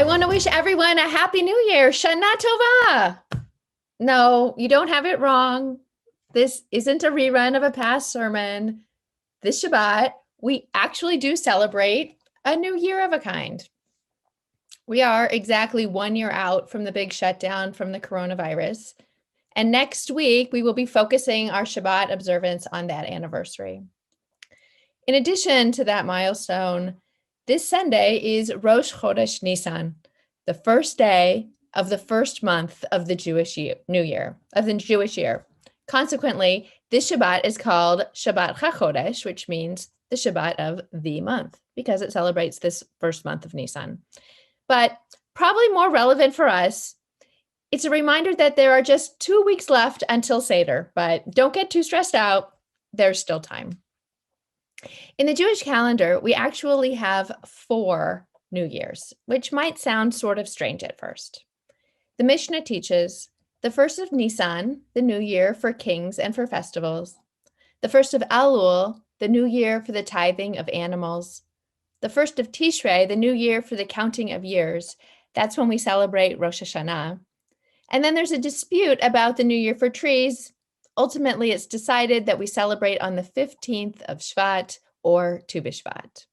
I want to wish everyone a happy new year. Shana Tova. No, you don't have it wrong. This isn't a rerun of a past sermon. This Shabbat, we actually do celebrate a new year of a kind. We are exactly 1 year out from the big shutdown from the coronavirus. And next week, we will be focusing our Shabbat observance on that anniversary. In addition to that milestone, this Sunday is Rosh Chodesh Nisan, the first day of the first month of the Jewish New Year, of the Jewish year. Consequently, this Shabbat is called Shabbat HaChodesh, which means the Shabbat of the month, because it celebrates this first month of Nisan. But probably more relevant for us, it's a reminder that there are just 2 weeks left until Seder, but don't get too stressed out. There's still time. In the Jewish calendar, we actually have 4 New Years, which might sound sort of strange at first. The Mishnah teaches the first of Nisan, the new year for kings and for festivals, the first of Elul, the new year for the tithing of animals, the first of Tishrei, the new year for the counting of years. That's when we celebrate Rosh Hashanah. And then there's a dispute about the new year for trees. Ultimately, it's decided that we celebrate on the 15th of Shvat or Tu B'Shvat.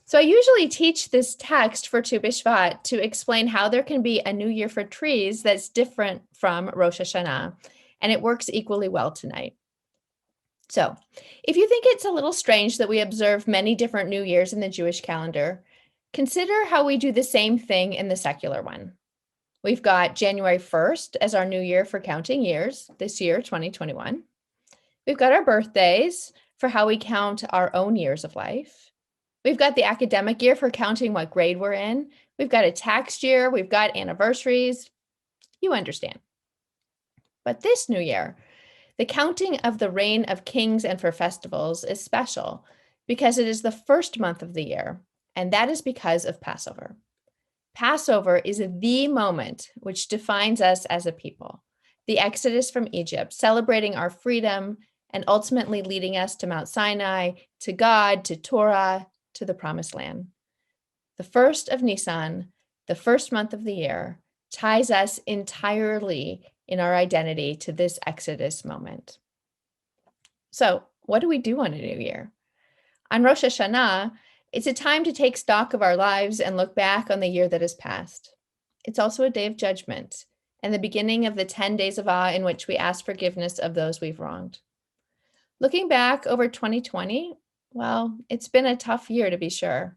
So I usually teach this text for Tu B'Shvat to explain how there can be a new year for trees that's different from Rosh Hashanah, and it works equally well tonight. So if you think it's a little strange that we observe many different New Years in the Jewish calendar, consider how we do the same thing in the secular one. We've got January 1st as our new year for counting years, this year, 2021. We've got our birthdays for how we count our own years of life. We've got the academic year for counting what grade we're in. We've got a tax year. We've got anniversaries. You understand. But this new year, the counting of the reign of kings and for festivals is special because it is the first month of the year, and that is because of Passover. Passover is the moment which defines us as a people, the exodus from Egypt, celebrating our freedom and ultimately leading us to Mount Sinai, to God, to Torah, to the Promised Land. The first of Nisan, the first month of the year, ties us entirely in our identity to this exodus moment. So, what do we do on a new year? On Rosh Hashanah, it's a time to take stock of our lives and look back on the year that has passed. It's also a day of judgment and the beginning of the 10 days of awe in which we ask forgiveness of those we've wronged. Looking back over 2020, well, it's been a tough year to be sure.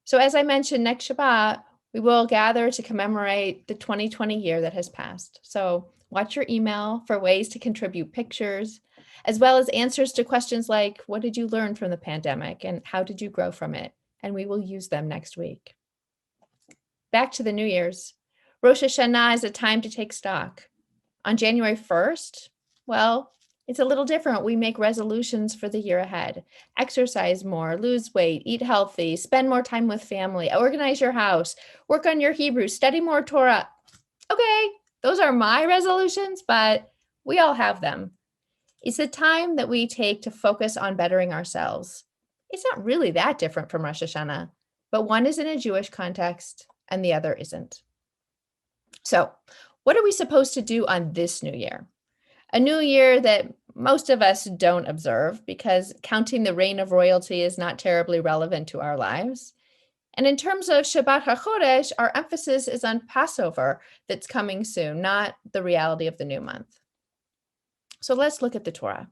So as I mentioned, next Shabbat, we will gather to commemorate the 2020 year that has passed. So watch your email for ways to contribute pictures, as well as answers to questions like, what did you learn from the pandemic and how did you grow from it? And we will use them next week. Back to the New Year's. Rosh Hashanah is a time to take stock. On January 1st, well, it's a little different. We make resolutions for the year ahead. Exercise more, lose weight, eat healthy, spend more time with family, organize your house, work on your Hebrew, study more Torah. Okay, those are my resolutions, but we all have them. It's a time that we take to focus on bettering ourselves. It's not really that different from Rosh Hashanah, but one is in a Jewish context and the other isn't. So, what are we supposed to do on this new year? A new year that most of us don't observe because counting the reign of royalty is not terribly relevant to our lives. And in terms of Shabbat HaChodesh, our emphasis is on Passover that's coming soon, not the reality of the new month. So let's look at the Torah.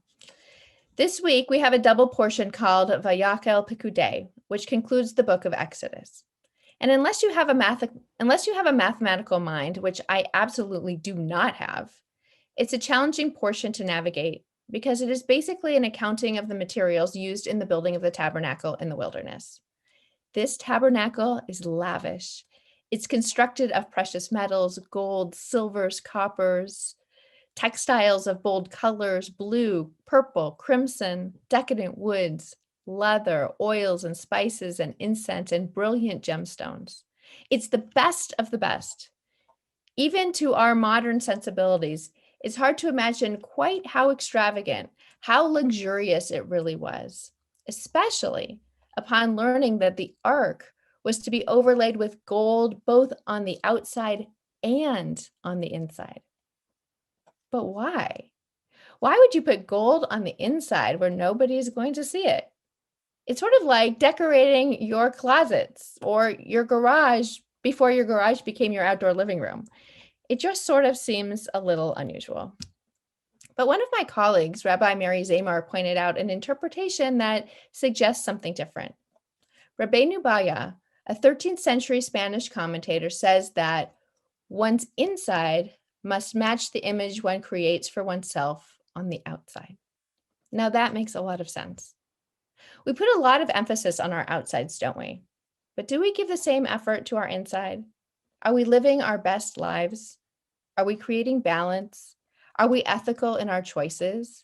This week, we have a double portion called Vayakel Pekudei, which concludes the book of Exodus. And unless you have a mathematical mind, which I absolutely do not have, it's a challenging portion to navigate because it is basically an accounting of the materials used in the building of the tabernacle in the wilderness. This tabernacle is lavish. It's constructed of precious metals, gold, silvers, coppers, textiles of bold colors, blue, purple, crimson, decadent woods, leather, oils and spices and incense and brilliant gemstones. It's the best of the best. Even to our modern sensibilities, it's hard to imagine quite how extravagant, how luxurious it really was, especially upon learning that the ark was to be overlaid with gold both on the outside and on the inside. But why? Why would you put gold on the inside where nobody's going to see it? It's sort of like decorating your closets or your garage before your garage became your outdoor living room. It just sort of seems a little unusual. But one of my colleagues, Rabbi Mary Zamar, pointed out an interpretation that suggests something different. Rabbeinu Baya, a 13th century Spanish commentator, says that one's inside must match the image one creates for oneself on the outside. Now that makes a lot of sense. We put a lot of emphasis on our outsides, don't we? But do we give the same effort to our inside? Are we living our best lives? Are we creating balance? Are we ethical in our choices?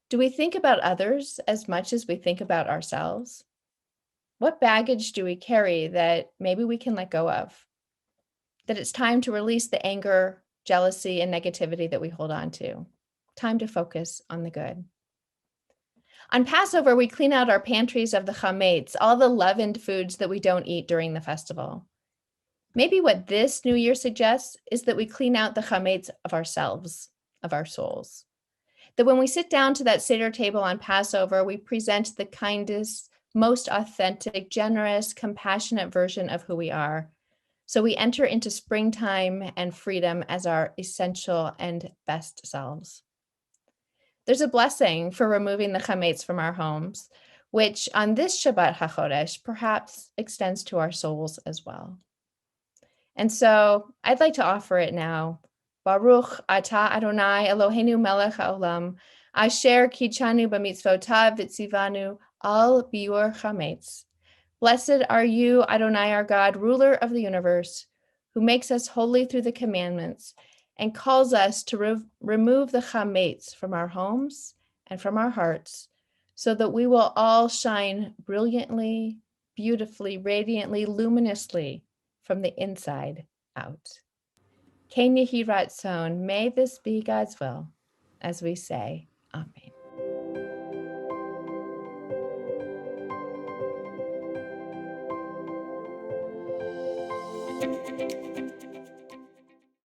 Do we think about others as much as we think about ourselves? What baggage do we carry that maybe we can let go of? That it's time to release the anger, jealousy, and negativity that we hold on to. Time to focus on the good. On Passover, we clean out our pantries of the chametz, all the leavened foods that we don't eat during the festival. Maybe what this New Year suggests is that we clean out the chametz of ourselves, of our souls. That when we sit down to that Seder table on Passover, we present the kindest, most authentic, generous, compassionate version of who we are. So we enter into springtime and freedom as our essential and best selves. There's a blessing for removing the chametz from our homes, which on this Shabbat HaChodesh perhaps extends to our souls as well. And so I'd like to offer it now. Baruch atah Adonai Eloheinu melech haolam, asher kichanu b'mitzvotav v'tzivanu al biur chametz. Blessed are you, Adonai our God, ruler of the universe, who makes us holy through the commandments and calls us to remove the chametz from our homes and from our hearts, so that we will all shine brilliantly, beautifully, radiantly, luminously from the inside out. Ken Yehi Ratzon, may this be God's will, as we say, Amen.